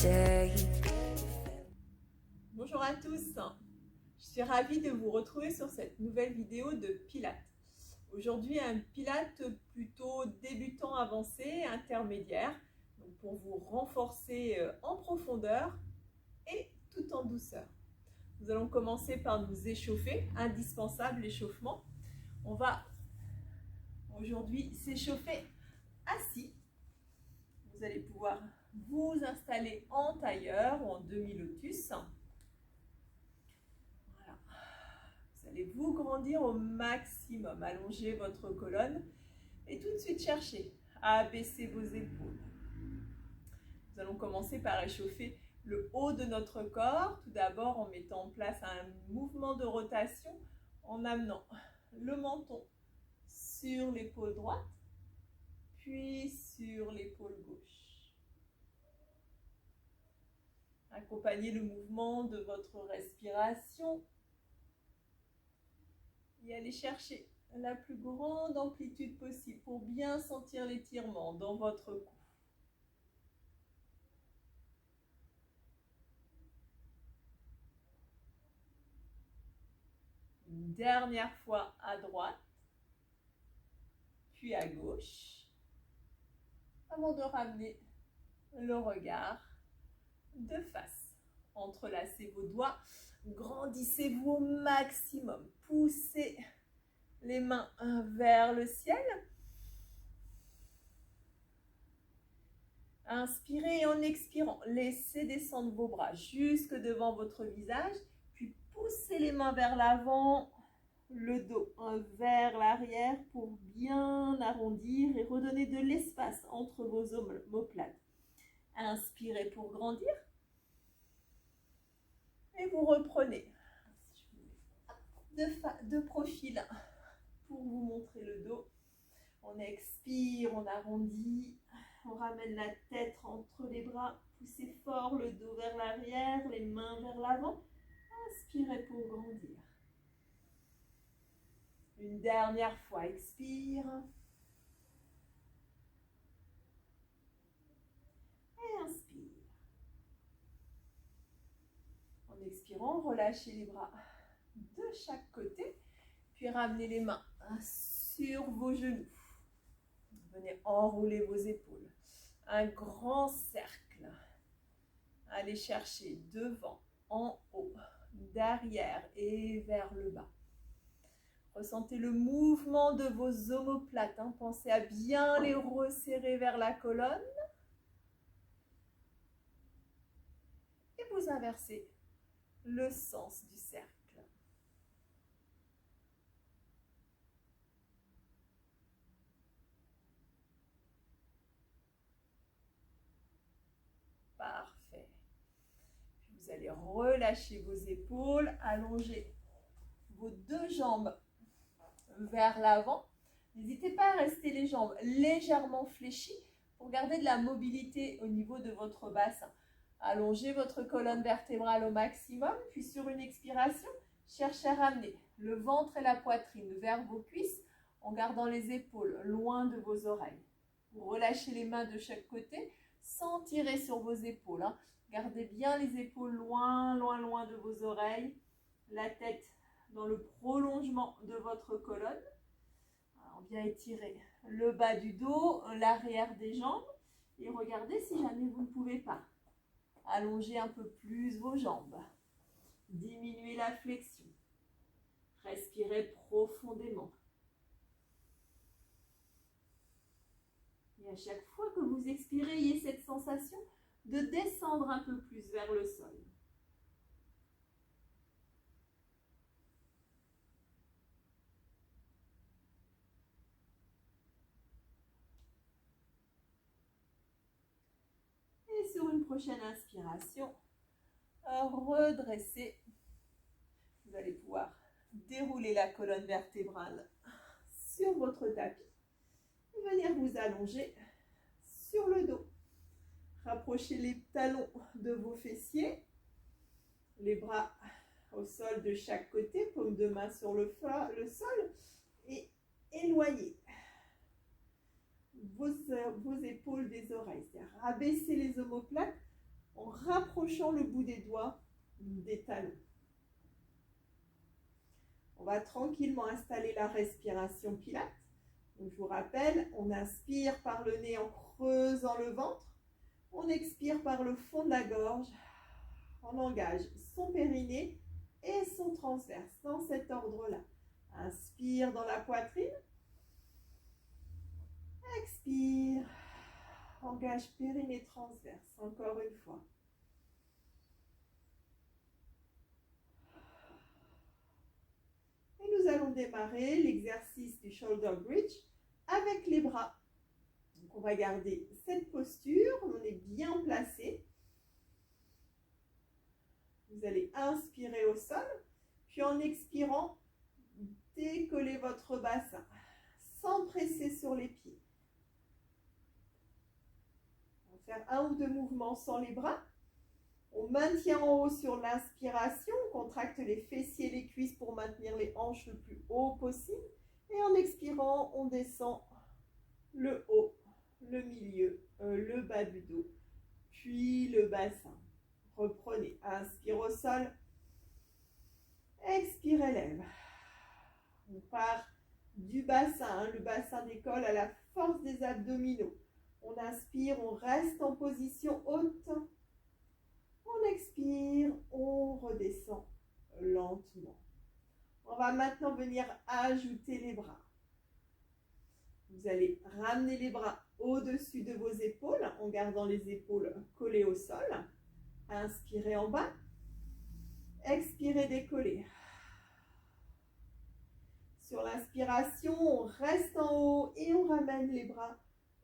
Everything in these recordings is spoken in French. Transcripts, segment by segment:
day. Bonjour à tous, je suis ravie de vous retrouver sur cette nouvelle vidéo de Pilates. Aujourd'hui, un Pilates plutôt débutant avancé, intermédiaire, donc pour vous renforcer en profondeur et tout en douceur. Nous allons commencer par nous échauffer, indispensable échauffement. On va aujourd'hui s'échauffer assis. Vous allez pouvoir vous installer en tailleur ou en demi-lotus. Voilà. Vous allez vous grandir au maximum, allonger votre colonne et tout de suite chercher à abaisser vos épaules. Nous allons commencer par échauffer le haut de notre corps, tout d'abord en mettant en place un mouvement de rotation en amenant le menton sur l'épaule droite, puis sur l'épaule gauche. Accompagnez le mouvement de votre respiration et allez chercher la plus grande amplitude possible pour bien sentir l'étirement dans votre cou. Une dernière fois à droite, puis à gauche, avant de ramener le regard de face. Entrelacez vos doigts, grandissez-vous au maximum, poussez les mains vers le ciel. Inspirez et en expirant, laissez descendre vos bras jusque devant votre visage, puis poussez les mains vers l'avant, le dos vers l'arrière pour bien arrondir et redonner de l'espace entre vos omoplates. Inspirez pour grandir et vous reprenez de profil pour vous montrer le dos. On expire, on arrondit, on ramène la tête entre les bras, poussez fort le dos vers l'arrière, les mains vers l'avant. Inspirez pour grandir. Une dernière fois, expire. Et inspire. En expirant, relâchez les bras de chaque côté, puis ramenez les mains sur vos genoux. Venez enrouler vos épaules. Un grand cercle. Allez chercher devant, en haut, derrière et vers le bas. Ressentez le mouvement de vos omoplates. Pensez à bien les resserrer vers la colonne. Et vous inversez le sens du cercle. Parfait. Puis vous allez relâcher vos épaules, allonger vos deux jambes vers l'avant. N'hésitez pas à rester les jambes légèrement fléchies pour garder de la mobilité au niveau de votre bassin. Allongez votre colonne vertébrale au maximum, puis sur une expiration, cherchez à ramener le ventre et la poitrine vers vos cuisses en gardant les épaules loin de vos oreilles. Vous relâchez les mains de chaque côté sans tirer sur vos épaules. Gardez bien les épaules loin, loin, loin de vos oreilles. La tête dans le prolongement de votre colonne. Alors, bien étirer le bas du dos, l'arrière des jambes. Et regardez si jamais vous ne pouvez pas. Allongez un peu plus vos jambes. Diminuez la flexion. Respirez profondément. Et à chaque fois que vous expirez, ayez cette sensation de descendre un peu plus vers le sol. Et sur une prochaine inspiration, redressez. Vous allez pouvoir dérouler la colonne vertébrale sur votre tapis et venir vous allonger sur le dos. Rapprochez les talons de vos fessiers, les bras au sol de chaque côté, paume de main sur le sol et éloignez vos épaules des oreilles. C'est-à-dire rabaissez les omoplates en rapprochant le bout des doigts des talons. On va tranquillement installer la respiration Pilates. Donc, je vous rappelle, on inspire par le nez en creusant le ventre. On expire par le fond de la gorge. On engage son périnée et son transverse dans cet ordre-là. Inspire dans la poitrine. Expire. Engage périnée transverse. Encore une fois. Et nous allons démarrer l'exercice du shoulder bridge avec les bras. Donc on va garder cette posture. On est bien placé. Vous allez inspirer au sol. Puis en expirant, décollez votre bassin sans presser sur les pieds. On va faire un ou deux mouvements sans les bras. On maintient en haut sur l'inspiration, on contracte les fessiers et les cuisses pour maintenir les hanches le plus haut possible. Et en expirant, on descend le haut, le milieu, le bas du dos, puis le bassin. Reprenez, inspire au sol, expire, élève. On part du bassin, le bassin décolle à la force des abdominaux. On inspire, on reste en position haute. On expire, on redescend lentement. On va maintenant venir ajouter les bras. Vous allez ramener les bras au-dessus de vos épaules en gardant les épaules collées au sol. Inspirez en bas. Expirez, décollez. Sur l'inspiration, on reste en haut et on ramène les bras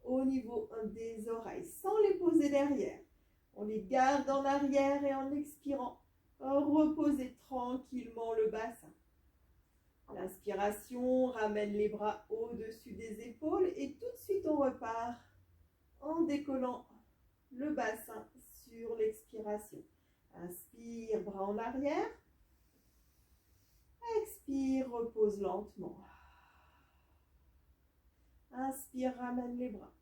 au niveau des oreilles sans les poser derrière. On les garde en arrière et en expirant, reposez tranquillement le bassin. L'inspiration ramène les bras au-dessus des épaules et tout de suite on repart en décollant le bassin sur l'expiration. Inspire, bras en arrière. Expire, repose lentement. Inspire, ramène les bras.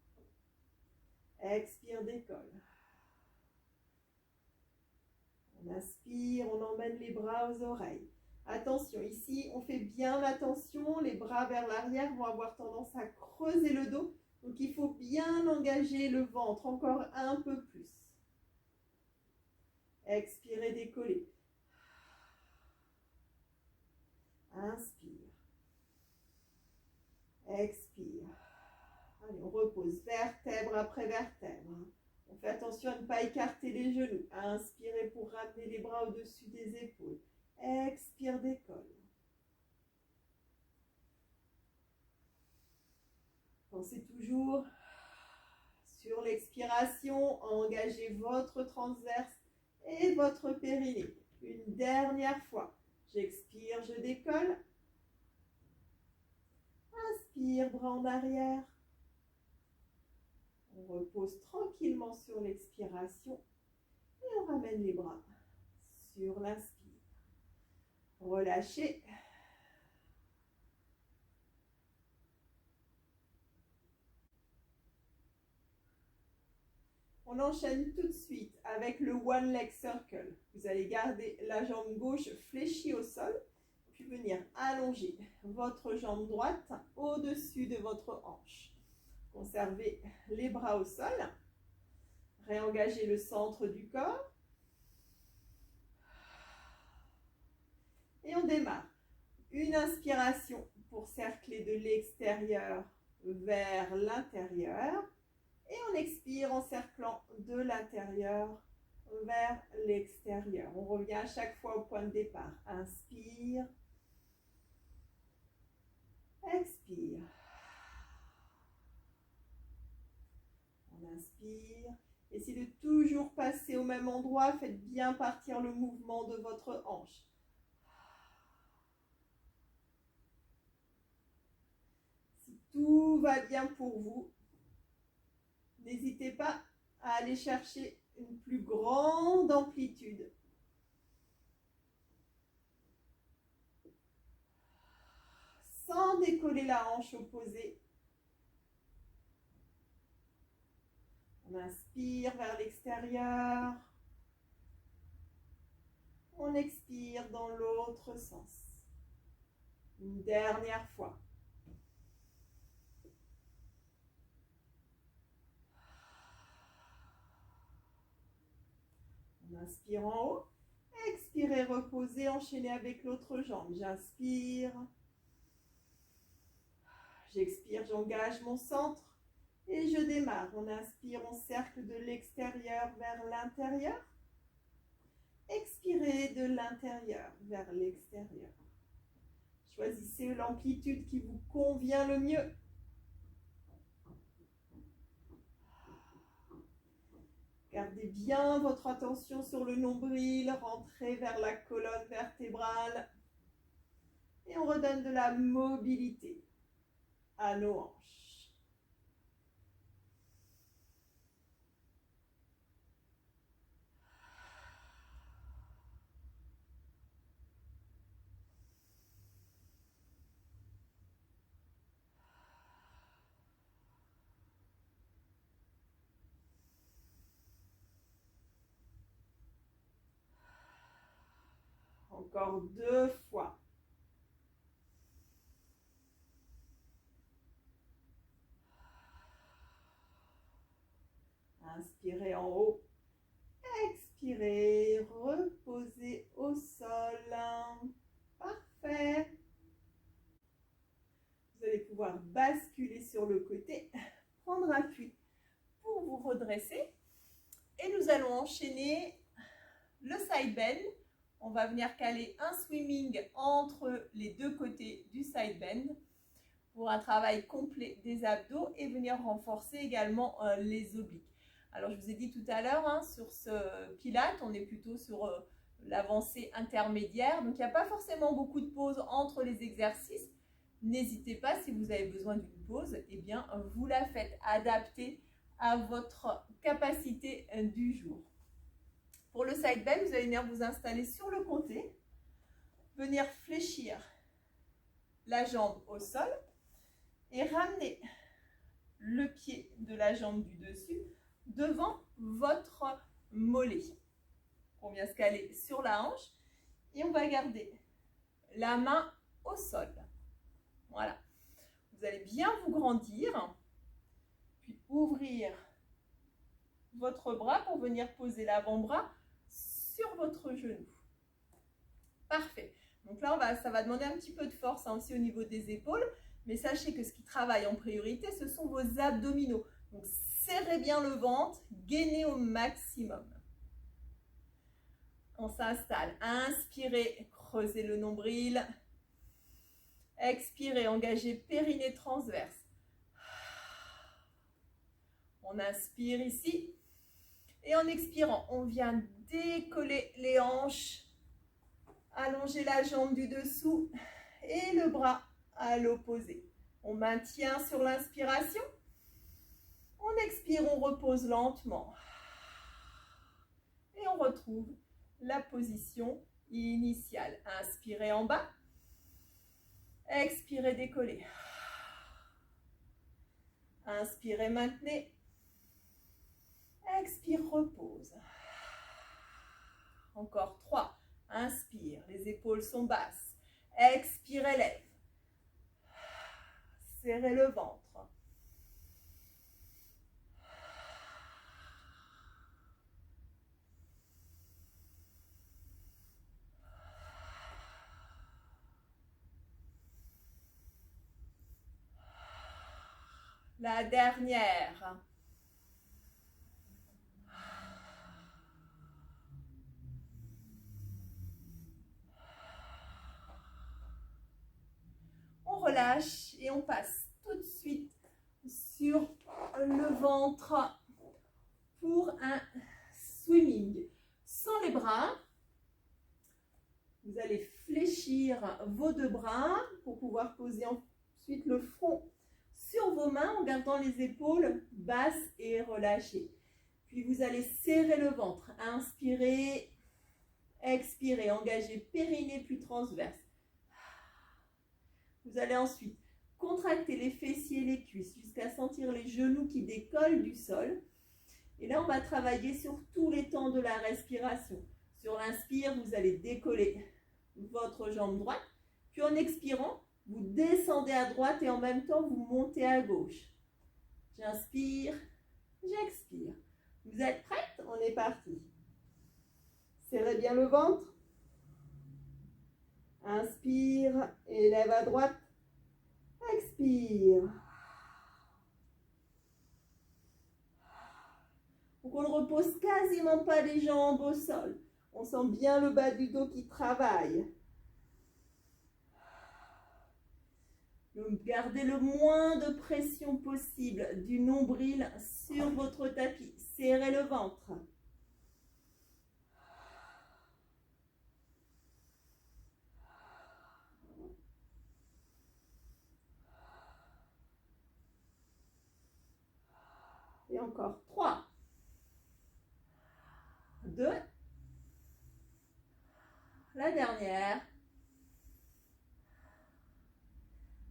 Expire, décolle. On inspire, on emmène les bras aux oreilles. Attention, ici, on fait bien attention. Les bras vers l'arrière vont avoir tendance à creuser le dos. Donc, il faut bien engager le ventre encore un peu plus. Expirez, décollez. Inspire. Expire. Allez, on repose vertèbre après vertèbre. On fait attention à ne pas écarter les genoux. Inspirez pour ramener les bras au-dessus des épaules. Expire, décolle. Pensez toujours sur l'expiration, engagez votre transverse et votre périnée. Une dernière fois. J'expire, je décolle. Inspire, bras en arrière. On repose tranquillement sur l'expiration et on ramène les bras sur l'inspire. Relâchez. On enchaîne tout de suite avec le One Leg Circle. Vous allez garder la jambe gauche fléchie au sol, puis venir allonger votre jambe droite au-dessus de votre hanche. Conservez les bras au sol. Réengagez le centre du corps. Et on démarre. Une inspiration pour cercler de l'extérieur vers l'intérieur. Et on expire en cerclant de l'intérieur vers l'extérieur. On revient à chaque fois au point de départ. Inspire. Expire. On inspire. Essayez de toujours passer au même endroit. Faites bien partir le mouvement de votre hanche. Si tout va bien pour vous, n'hésitez pas à aller chercher une plus grande amplitude. Sans décoller la hanche opposée. On inspire vers l'extérieur. On expire dans l'autre sens. Une dernière fois. On inspire en haut. Expirez, reposez, enchaînez avec l'autre jambe. J'inspire. J'expire, j'engage mon centre. Et je démarre. On inspire, on cercle de l'extérieur vers l'intérieur. Expirez de l'intérieur vers l'extérieur. Choisissez l'amplitude qui vous convient le mieux. Gardez bien votre attention sur le nombril, rentrez vers la colonne vertébrale. Et on redonne de la mobilité à nos hanches. Encore 2 fois. Inspirez en haut. Expirez. Reposez au sol. Parfait. Vous allez pouvoir basculer sur le côté, prendre appui pour vous redresser. Et nous allons enchaîner le side bend. On va venir caler un swimming entre les deux côtés du side bend pour un travail complet des abdos et venir renforcer également les obliques. Alors, je vous ai dit tout à l'heure, sur ce pilate, on est plutôt sur l'avancée intermédiaire. Donc, il n'y a pas forcément beaucoup de pauses entre les exercices. N'hésitez pas, si vous avez besoin d'une pause, eh bien, vous la faites adaptée à votre capacité du jour. Pour le side bend, vous allez venir vous installer sur le côté, venir fléchir la jambe au sol et ramener le pied de la jambe du dessus devant votre mollet. On vient se caler sur la hanche et on va garder la main au sol. Voilà. Vous allez bien vous grandir, puis ouvrir votre bras pour venir poser l'avant-bras sur votre genou. Parfait. Donc là, ça va demander un petit peu de force aussi au niveau des épaules, mais sachez que ce qui travaille en priorité, ce sont vos abdominaux. Donc serrez bien le ventre, gainez au maximum. On s'installe. Inspirez, creusez le nombril. Expirez, engagez périnée transverse. On inspire ici. Et en expirant, on vient décoller les hanches, allonger la jambe du dessous et le bras à l'opposé. On maintient sur l'inspiration. On expire, on repose lentement. Et on retrouve la position initiale. Inspirez en bas. Expirez, décollez. Inspirez, maintenez. Expire, repose. Encore 3. Inspire, les épaules sont basses. Expire, élève. Serrez le ventre. La dernière. On relâche et on passe tout de suite sur le ventre pour un swimming. Sans les bras, vous allez fléchir vos deux bras pour pouvoir poser ensuite le front sur vos mains en gardant les épaules basses et relâchées. Puis vous allez serrer le ventre. Inspirez, expirez, engagez périnée plus transverse. Vous allez ensuite contracter les fessiers et les cuisses jusqu'à sentir les genoux qui décollent du sol. Et là, on va travailler sur tous les temps de la respiration. Sur l'inspire, vous allez décoller votre jambe droite. Puis en expirant, vous descendez à droite et en même temps, vous montez à gauche. J'inspire, j'expire. Vous êtes prête? On est parti. Serrez bien le ventre. Inspire, élève à droite. Expire. Donc on ne repose quasiment pas les jambes au sol. On sent bien le bas du dos qui travaille. Donc gardez le moins de pression possible du nombril sur votre tapis. Serrez le ventre. Et encore 3, 2, la dernière.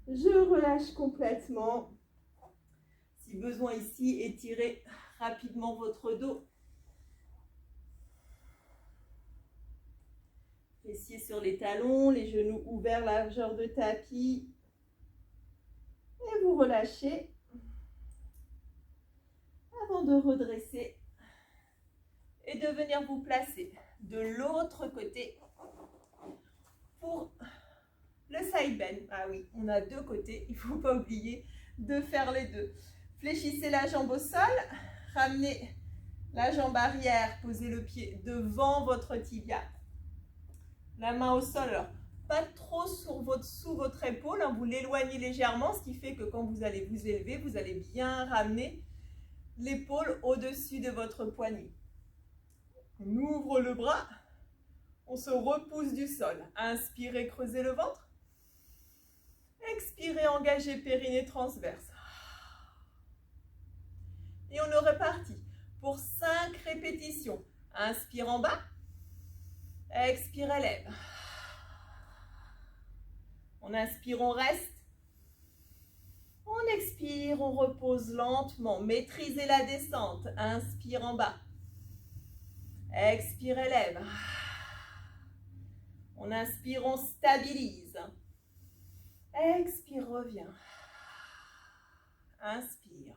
Je relâche complètement. Si besoin ici, étirez rapidement votre dos. Fessiers sur les talons, les genoux ouverts, largeur de tapis. Et vous relâchez avant de redresser et de venir vous placer de l'autre côté pour le side bend. Ah oui, on a deux côtés, il ne faut pas oublier de faire les deux. Fléchissez la jambe au sol, ramenez la jambe arrière, posez le pied devant votre tibia. La main au sol, alors pas trop sous votre épaule, hein, vous l'éloignez légèrement, ce qui fait que quand vous allez vous élever, vous allez bien ramener l'épaule au-dessus de votre poignet. On ouvre le bras, on se repousse du sol. Inspirez, creusez le ventre. Expirez, engagez périnée transverse. Et on est reparti pour 5 répétitions. Inspire en bas. Expire, élève. On inspire, on reste. On expire, on repose lentement. Maîtrisez la descente. Inspire en bas. Expire, élève. On inspire, on stabilise. Expire, reviens. Inspire.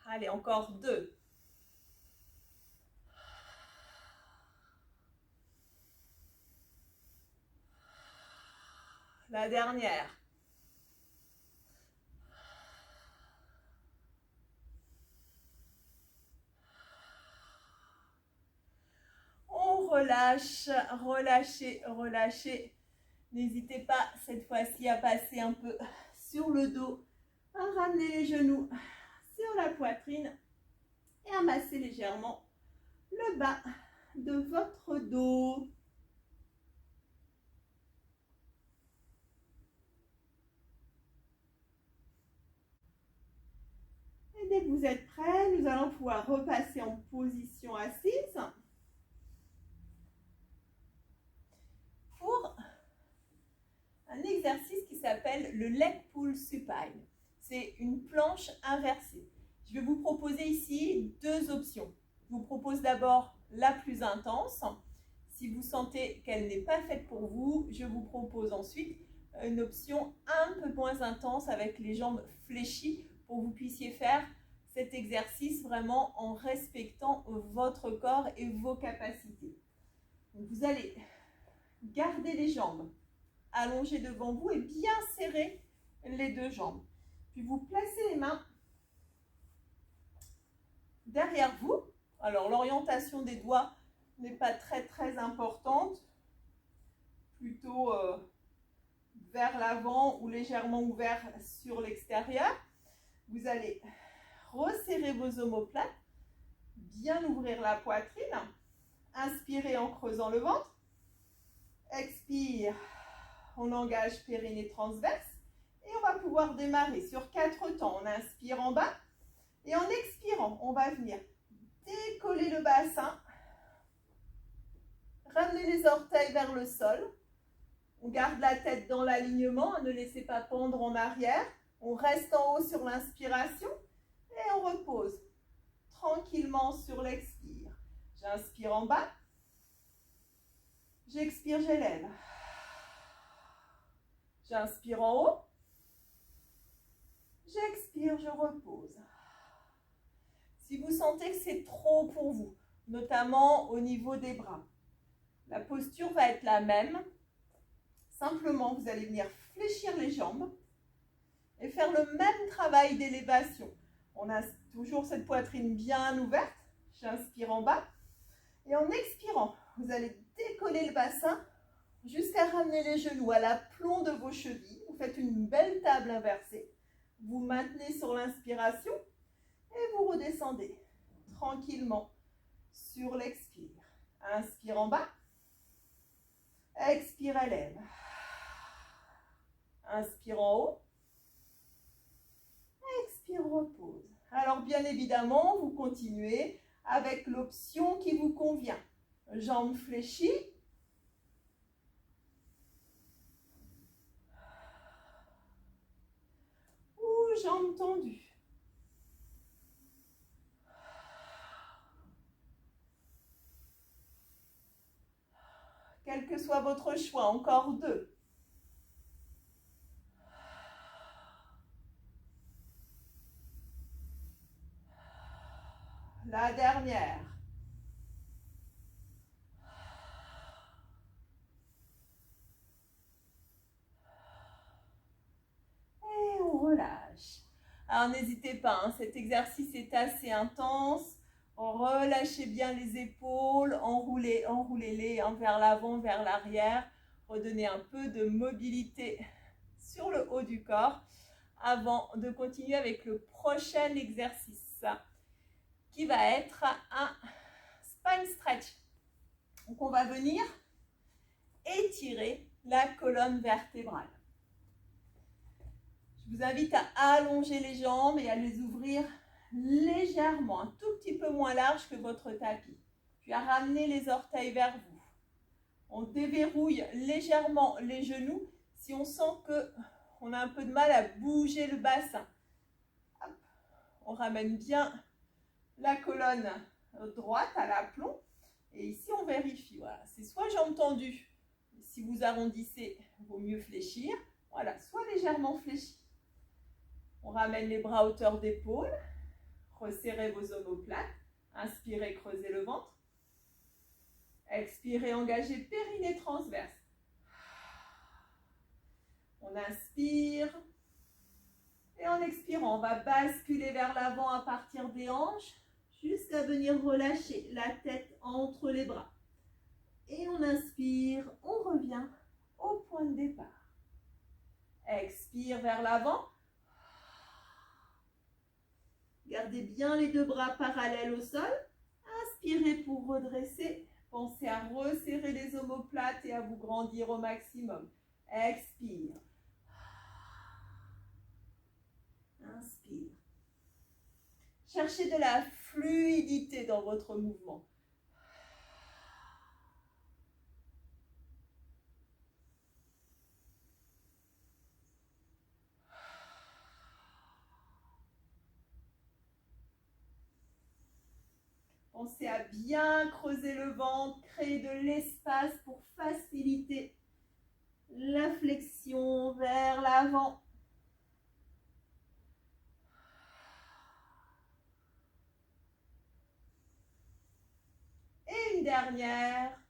Allez, encore 2. La dernière. On relâche, relâchez, relâchez. N'hésitez pas cette fois-ci à passer un peu sur le dos, à ramener les genoux sur la poitrine et à masser légèrement le bas de votre dos. Et dès que vous êtes prêts, nous allons pouvoir repasser en position assise pour un exercice qui s'appelle le leg pull supine. C'est une planche inversée. Je vais vous proposer ici 2 options. Je vous propose d'abord la plus intense. Si vous sentez qu'elle n'est pas faite pour vous, je vous propose ensuite une option un peu moins intense avec les jambes fléchies pour que vous puissiez faire cet exercice vraiment en respectant votre corps et vos capacités. Donc vous allez garder les jambes allongées devant vous et bien serrer les 2 jambes. Puis vous placez les mains derrière vous. Alors l'orientation des doigts n'est pas très importante, plutôt vers l'avant ou légèrement ouvert sur l'extérieur. Vous allez resserrer vos omoplates, bien ouvrir la poitrine, inspirez en creusant le ventre, expire, on engage périnée transverse et on va pouvoir démarrer sur 4 temps. On inspire en bas et en expirant, on va venir décoller le bassin, ramener les orteils vers le sol, on garde la tête dans l'alignement, ne laissez pas pendre en arrière, On reste en haut sur l'inspiration et on repose tranquillement sur l'expire. J'inspire en bas. J'expire, j'élève. J'inspire en haut. J'expire, je repose. Si vous sentez que c'est trop pour vous, notamment au niveau des bras, la posture va être la même. Simplement, vous allez venir fléchir les jambes et faire le même travail d'élévation. On a toujours cette poitrine bien ouverte. J'inspire en bas. Et en expirant, vous allez décoller le bassin jusqu'à ramener les genoux à l'aplomb de vos chevilles. Vous faites une belle table inversée. Vous maintenez sur l'inspiration et vous redescendez tranquillement sur l'expire. Inspire en bas. Expire, élève. Inspire en haut. Expire, repose. Alors bien évidemment, vous continuez avec l'option qui vous convient. Jambes fléchies. Ou jambes tendues. Quel que soit votre choix, encore 2. La dernière. Et on relâche. Alors n'hésitez pas, hein, cet exercice est assez intense. Relâchez bien les épaules, enroulez-les hein, vers l'avant, vers l'arrière. Redonnez un peu de mobilité sur le haut du corps avant de continuer avec le prochain exercice qui va être un spine stretch. Donc on va venir étirer la colonne vertébrale. Je vous invite à allonger les jambes et à les ouvrir légèrement, un tout petit peu moins large que votre tapis. Puis à ramener les orteils vers vous. On déverrouille légèrement les genoux si on sent qu'on a un peu de mal à bouger le bassin. Hop. On ramène bien la colonne droite à l'aplomb. Et ici, on vérifie. Voilà. C'est soit jambes tendues. Si vous arrondissez, il vaut mieux fléchir. Voilà, soit légèrement fléchi. On ramène les bras à hauteur d'épaule. Resserrez vos omoplates. Inspirez, creusez le ventre. Expirez, engagez périnée transverse. On inspire. Et en expirant, on va basculer vers l'avant à partir des hanches jusqu'à venir relâcher la tête entre les bras. Et on inspire, on revient au point de départ. Expire vers l'avant. Gardez bien les deux bras parallèles au sol. Inspirez pour redresser. Pensez à resserrer les omoplates et à vous grandir au maximum. Expire. Inspire. Cherchez de la fluidité dans votre mouvement. Pensez à bien creuser le ventre, créer de l'espace pour faciliter la flexion vers l'avant. Et une dernière.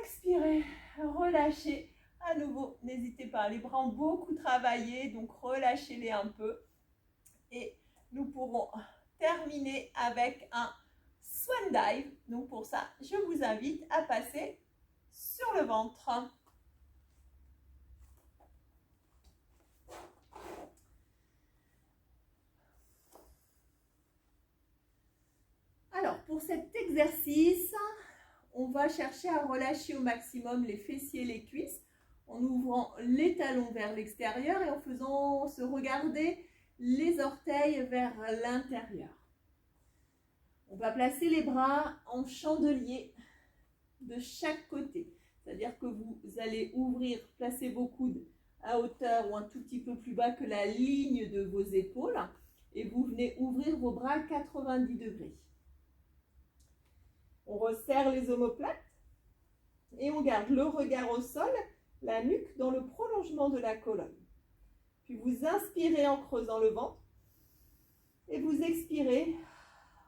Expirez, relâchez. À nouveau, n'hésitez pas, les bras ont beaucoup travaillé, donc relâchez-les un peu. Et nous pourrons terminer avec un swan dive. Donc pour ça, je vous invite à passer sur le ventre. Alors pour cet exercice, on va chercher à relâcher au maximum les fessiers et les cuisses en ouvrant les talons vers l'extérieur et en faisant se regarder les orteils vers l'intérieur. On va placer les bras en chandelier de chaque côté. C'est-à-dire que vous allez ouvrir, placer vos coudes à hauteur ou un tout petit peu plus bas que la ligne de vos épaules. Et vous venez ouvrir vos bras à 90 degrés. On resserre les omoplates et on garde le regard au sol, la nuque dans le prolongement de la colonne. Puis vous inspirez en creusant le ventre et vous expirez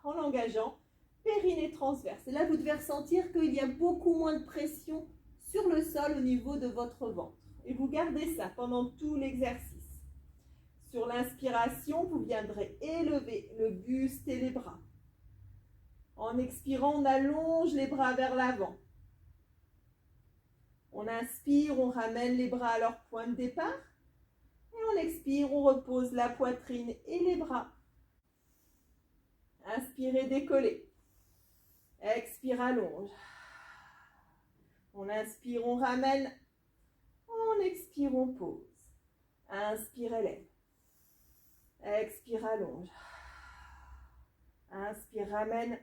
en engageant périnée transverse. Et là, vous devez ressentir qu'il y a beaucoup moins de pression sur le sol au niveau de votre ventre. Et vous gardez ça pendant tout l'exercice. Sur l'inspiration, vous viendrez élever le buste et les bras. En expirant, on allonge les bras vers l'avant. On inspire, on ramène les bras à leur point de départ. Et on expire, on repose la poitrine et les bras. Inspirez, décollez. Expire, allonge. On inspire, on ramène. On expire, on pose. Inspire, élève. Expire, allonge. Inspire, ramène.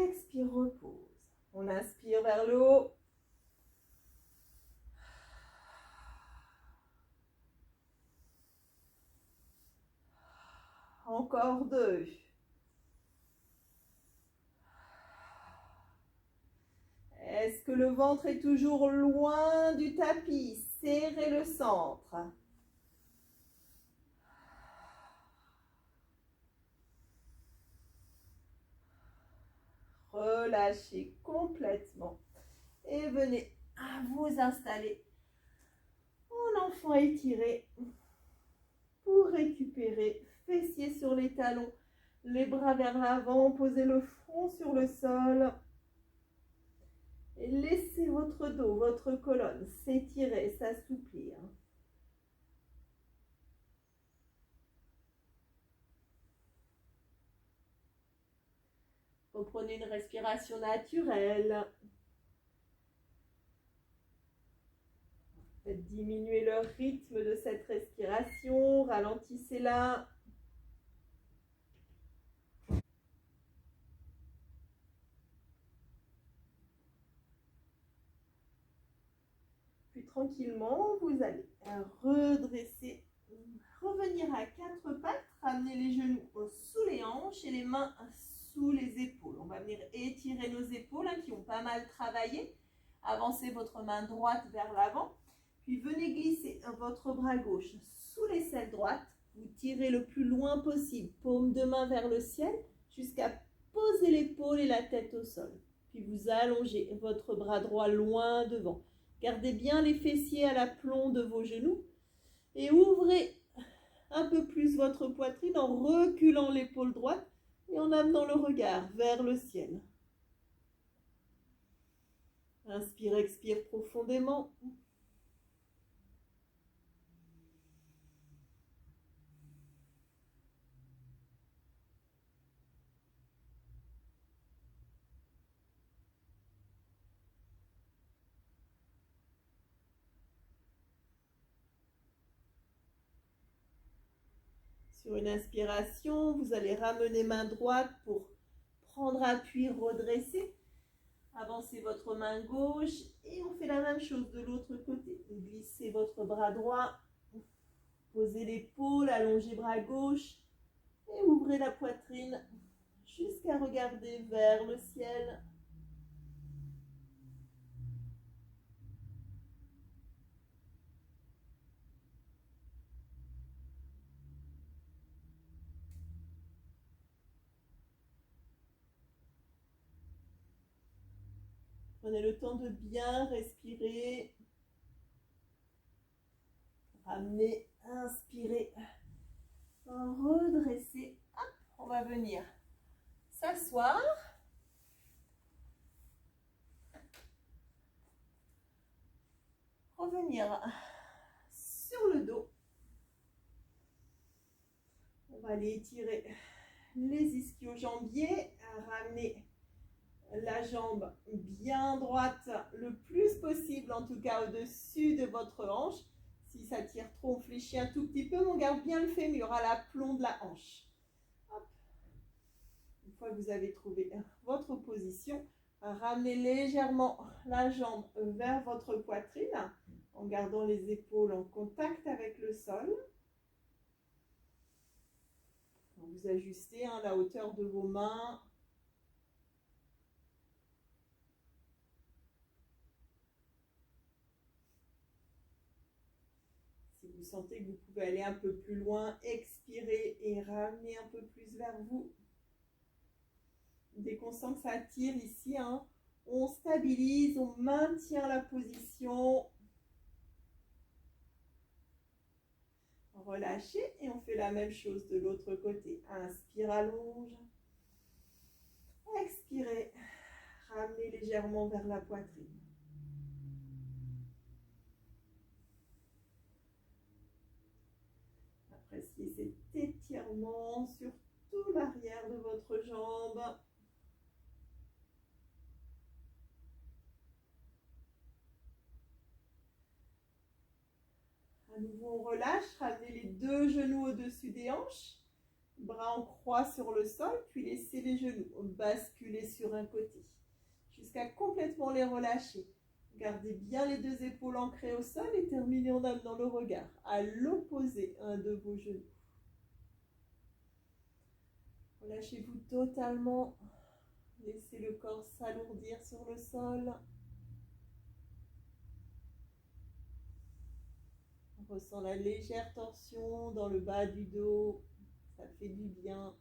Expire, repose. On inspire vers le haut. Encore 2. Est-ce que le ventre est toujours loin du tapis? Serrez le centre. Relâchez complètement et venez à vous installer en enfant étiré pour récupérer. Fessiers sur les talons, les bras vers l'avant, posez le front sur le sol et laissez votre dos, votre colonne s'étirer, s'assouplir. Reprenez une respiration naturelle. Faites diminuer le rythme de cette respiration, ralentissez-la. Puis tranquillement, vous allez redresser, revenir à 4 pattes, ramener les genoux sous les hanches et les mains sous les épaules. On va venir étirer nos épaules qui ont pas mal travaillé. Avancez votre main droite vers l'avant. Puis venez glisser votre bras gauche sous l'aisselle droite. Vous tirez le plus loin possible, paume de main vers le ciel, jusqu'à poser l'épaule et la tête au sol. Puis vous allongez votre bras droit loin devant. Gardez bien les fessiers à l'aplomb de vos genoux et ouvrez un peu plus votre poitrine en reculant l'épaule droite et en amenant le regard vers le ciel. Inspire, expire profondément. Sur une inspiration, vous allez ramener main droite pour prendre appui, redresser. Avancez votre main gauche et on fait la même chose de l'autre côté. Glissez votre bras droit, posez l'épaule, allongez bras gauche et ouvrez la poitrine jusqu'à regarder vers le ciel. Prenez le temps de bien respirer. Ramenez, inspirez, redressez. Hop, on va venir s'asseoir. Revenir sur le dos. On va aller étirer les ischio-jambiers, ramener la jambe bien droite le plus possible, en tout cas au-dessus de votre hanche. Si ça tire trop, on fléchit un tout petit peu, on garde bien le fémur à l'aplomb de la hanche. Hop. Une fois que vous avez trouvé votre position, Ramenez légèrement la jambe vers votre poitrine en gardant les épaules en contact avec le sol. Vous ajustez la hauteur de vos mains. Si vous sentez que vous pouvez aller un peu plus loin, expirez et ramenez un peu plus vers vous. Dès qu'on sent que ça tire ici, on stabilise, on maintient la position. Relâchez et on fait la même chose de l'autre côté. Inspire, allonge. Expirez. Ramenez légèrement vers la poitrine. Appréciez cet étirement sur tout l'arrière de votre jambe. À nouveau, on relâche. Ramenez les deux genoux au-dessus des hanches. Bras en croix sur le sol, puis laissez les genoux basculer sur un côté jusqu'à complètement les relâcher. Gardez bien les deux épaules ancrées au sol et terminez en amenant le regard à l'opposé de vos genoux. Relâchez-vous totalement. Laissez le corps s'alourdir sur le sol. On ressent la légère torsion dans le bas du dos. Ça fait du bien.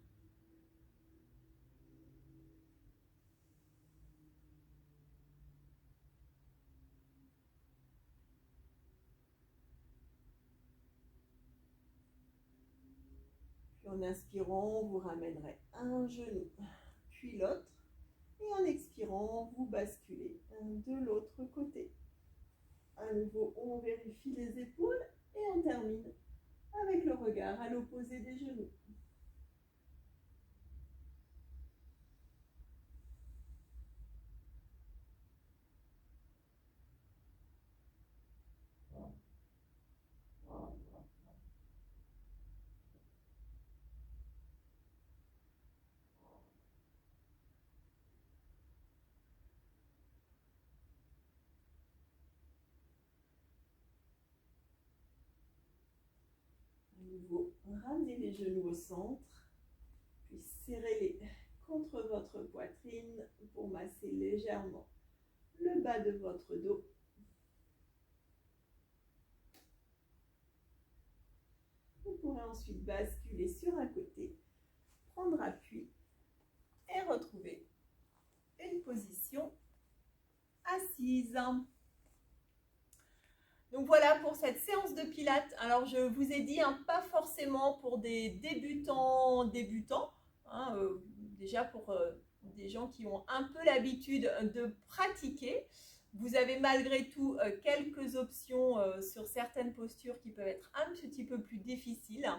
Puis en inspirant, vous ramènerez un genou, puis l'autre. Et en expirant, vous basculez de l'autre côté. À nouveau, on vérifie les épaules et on termine avec le regard à l'opposé des genoux. Nouveau, ramenez les genoux au centre, puis serrez-les contre votre poitrine pour masser légèrement le bas de votre dos. Vous pourrez ensuite basculer sur un côté, prendre appui et retrouver une position assise. Donc voilà pour cette séance de pilates. Alors je vous ai dit, pas forcément pour des débutants, déjà pour des gens qui ont un peu l'habitude de pratiquer. Vous avez malgré tout quelques options sur certaines postures qui peuvent être un petit peu plus difficiles.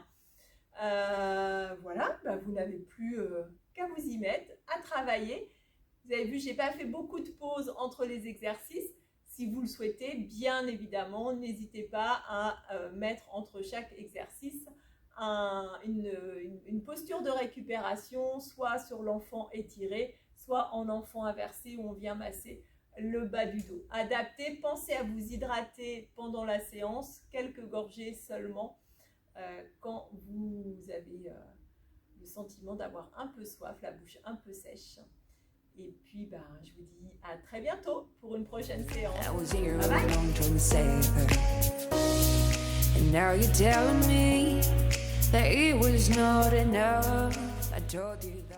Voilà, vous n'avez plus qu'à vous y mettre, à travailler. Vous avez vu, je n'ai pas fait beaucoup de pauses entre les exercices. Si vous le souhaitez, bien évidemment, n'hésitez pas à mettre entre chaque exercice une posture de récupération, soit sur l'enfant étiré, soit en enfant inversé où on vient masser le bas du dos. Adapté, pensez à vous hydrater pendant la séance, quelques gorgées seulement quand vous avez le sentiment d'avoir un peu soif, la bouche un peu sèche. Et puis, je vous dis à très bientôt pour une prochaine séance. Bye bye.